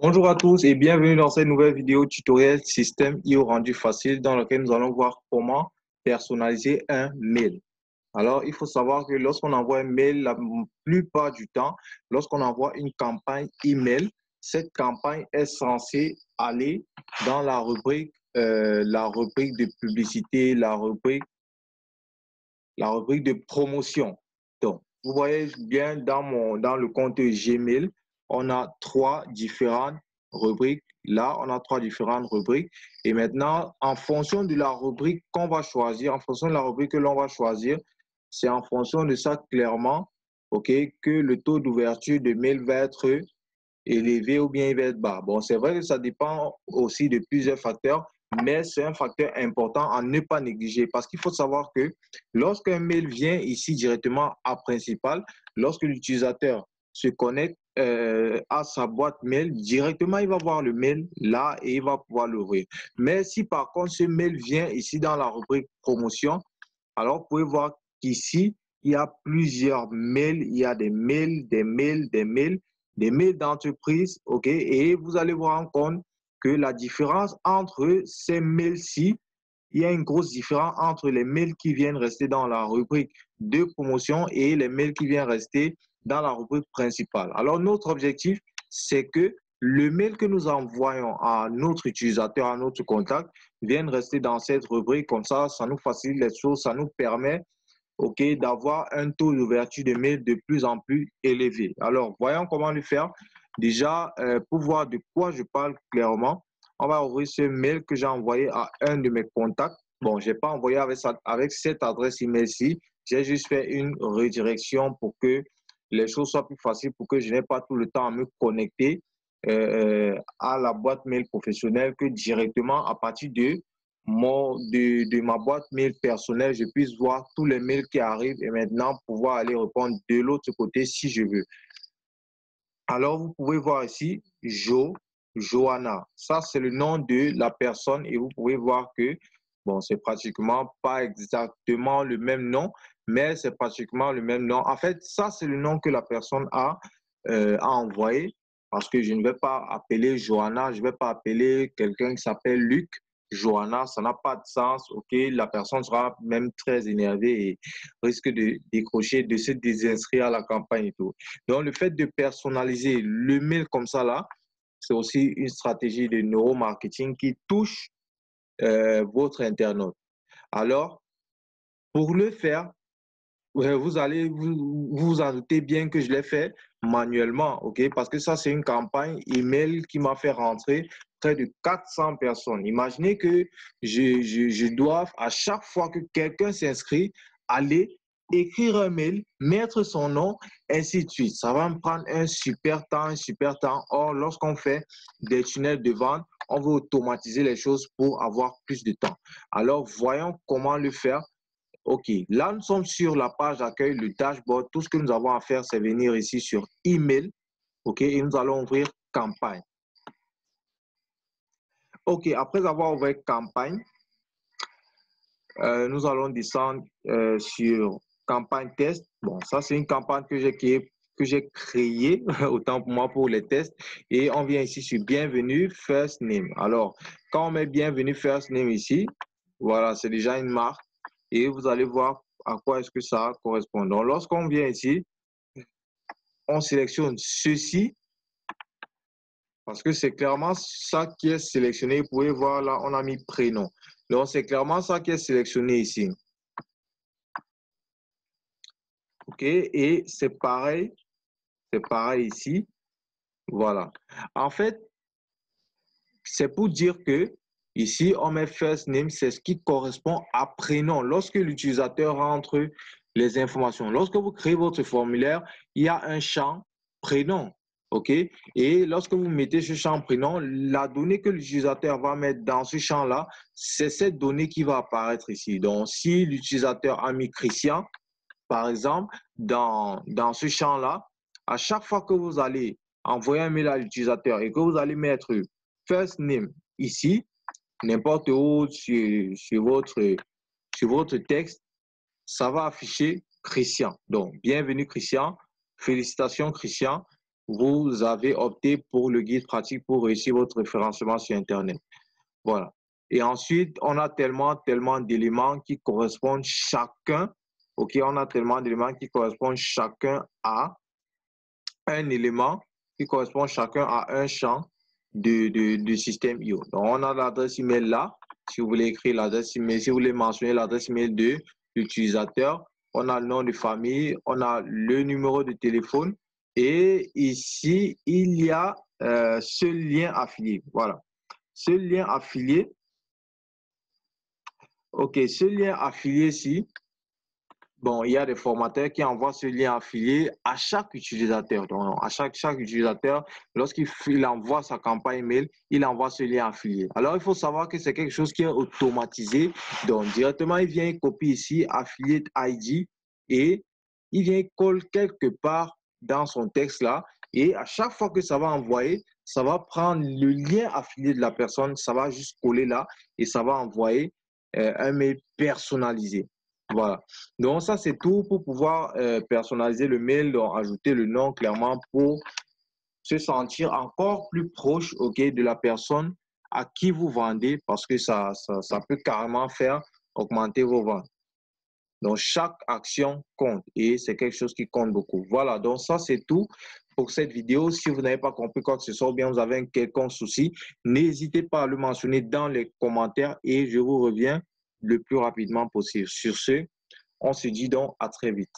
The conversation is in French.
Bonjour à tous et bienvenue dans cette nouvelle vidéo tutoriel système IO rendu facile dans lequel nous allons voir comment personnaliser un mail. Alors, il faut savoir que lorsqu'on envoie un mail, la plupart du temps, lorsqu'on envoie une campagne email, cette campagne est censée aller dans la rubrique de publicité, la rubrique de promotion. Donc, vous voyez bien dans le compte Gmail, on a trois différentes rubriques. Là, on a trois différentes rubriques. Et maintenant, en fonction de la rubrique qu'on va choisir, en fonction de la rubrique que l'on va choisir, c'est en fonction de ça clairement, OK, que le taux d'ouverture de mail va être élevé ou bien il va être bas. Bon, c'est vrai que ça dépend aussi de plusieurs facteurs, mais c'est un facteur important à ne pas négliger parce qu'il faut savoir que lorsqu'un mail vient ici directement à Principal, lorsque l'utilisateur se connecte à sa boîte mail, directement, il va voir le mail là et il va pouvoir l'ouvrir. Mais si par contre ce mail vient ici dans la rubrique promotion, alors vous pouvez voir qu'ici, il y a plusieurs mails, il y a des mails, des mails, des mails, des mails d'entreprise, OK? Et vous allez vous rendre compte que la différence entre ces mails-ci, il y a une grosse différence entre les mails qui viennent rester dans la rubrique de promotion et les mails qui viennent rester dans la rubrique principale. Alors, notre objectif, c'est que le mail que nous envoyons à notre utilisateur, à notre contact, vienne rester dans cette rubrique. Comme ça nous facilite les choses, ça nous permet, OK, d'avoir un taux d'ouverture de mail de plus en plus élevé. Alors, voyons comment le faire. Déjà, pour voir de quoi je parle clairement, on va ouvrir ce mail que j'ai envoyé à un de mes contacts. Bon, je n'ai pas envoyé avec cette adresse email-ci. J'ai juste fait une redirection pour que les choses soient plus faciles, pour que je n'ai pas tout le temps à me connecter à la boîte mail professionnelle, que directement à partir de ma boîte mail personnelle, je puisse voir tous les mails qui arrivent et maintenant pouvoir aller répondre de l'autre côté si je veux. Alors, vous pouvez voir ici, Johanna. Ça, c'est le nom de la personne et vous pouvez voir que, bon, c'est pratiquement pas exactement le même nom, mais c'est pratiquement le même nom. En fait, ça, c'est le nom que la personne a envoyé parce que je ne vais pas appeler Johanna, je ne vais pas appeler quelqu'un qui s'appelle Luc. Johanna, ça n'a pas de sens, ok? La personne sera même très énervée et risque de décrocher, de se désinscrire à la campagne et tout. Donc, le fait de personnaliser le mail comme ça, là, c'est aussi une stratégie de neuromarketing qui touche votre internaute. Alors, pour le faire, vous allez vous en doutez bien que je l'ai fait manuellement, OK? Parce que ça, c'est une campagne email qui m'a fait rentrer près de 400 personnes. Imaginez que je dois, à chaque fois que quelqu'un s'inscrit, aller écrire un mail, mettre son nom, ainsi de suite. Ça va me prendre un super temps, un super temps. Or, lorsqu'on fait des tunnels de vente, on veut automatiser les choses pour avoir plus de temps. Alors, voyons comment le faire. OK, là, nous sommes sur la page d'accueil, le dashboard. Tout ce que nous avons à faire, c'est venir ici sur email. OK, et nous allons ouvrir campagne. OK, après avoir ouvert campagne, nous allons descendre sur campagne test. Bon, ça, c'est une campagne que j'ai créée, autant pour moi pour les tests. Et on vient ici sur bienvenue, first name. Alors, quand on met bienvenue, first name ici, voilà, c'est déjà une marque. Et vous allez voir à quoi est-ce que ça correspond. Donc, lorsqu'on vient ici, on sélectionne ceci parce que c'est clairement ça qui est sélectionné. Vous pouvez voir là, on a mis prénom. Donc, c'est clairement ça qui est sélectionné ici. OK, et c'est pareil ici. Voilà. En fait, c'est pour dire que ici, on met first name, c'est ce qui correspond à prénom. Lorsque l'utilisateur rentre les informations, lorsque vous créez votre formulaire, il y a un champ prénom. OK? Et lorsque vous mettez ce champ prénom, la donnée que l'utilisateur va mettre dans ce champ-là, c'est cette donnée qui va apparaître ici. Donc, si l'utilisateur a mis Christian, par exemple, dans ce champ-là, à chaque fois que vous allez envoyer un mail à l'utilisateur et que vous allez mettre first name ici, n'importe où sur votre texte, ça va afficher Christian. Donc, bienvenue Christian, félicitations Christian. vous avez opté pour le guide pratique pour réussir votre référencement sur Internet. Voilà. Et ensuite, on a tellement d'éléments qui correspondent chacun. OK, on a tellement d'éléments qui correspondent chacun à un élément, qui correspond chacun à un champ du système IO. Donc, on a l'adresse email là. Si vous voulez écrire l'adresse email, si vous voulez mentionner l'adresse email de l'utilisateur, on a le nom de famille, on a le numéro de téléphone et ici, il y a ce lien affilié. Voilà. Ce lien affilié, OK, ce lien affilié-ci, bon, il y a des formateurs qui envoient ce lien affilié à chaque utilisateur. Donc, à chaque utilisateur, lorsqu'il envoie sa campagne mail, il envoie ce lien affilié. Alors, il faut savoir que c'est quelque chose qui est automatisé. Donc, directement, il vient, il copie ici, affiliate ID, et il vient, il colle quelque part dans son texte là. Et à chaque fois que ça va envoyer, ça va prendre le lien affilié de la personne, ça va juste coller là et ça va envoyer un mail personnalisé. Voilà. Donc, ça, c'est tout pour pouvoir personnaliser le mail, donc ajouter le nom clairement pour se sentir encore plus proche, OK, de la personne à qui vous vendez parce que ça peut carrément faire augmenter vos ventes. Donc, chaque action compte et c'est quelque chose qui compte beaucoup. Voilà, donc ça, c'est tout pour cette vidéo. Si vous n'avez pas compris quoi que ce soit ou bien vous avez un quelconque souci, n'hésitez pas à le mentionner dans les commentaires et je vous reviens le plus rapidement possible. Sur ce, on se dit donc à très vite.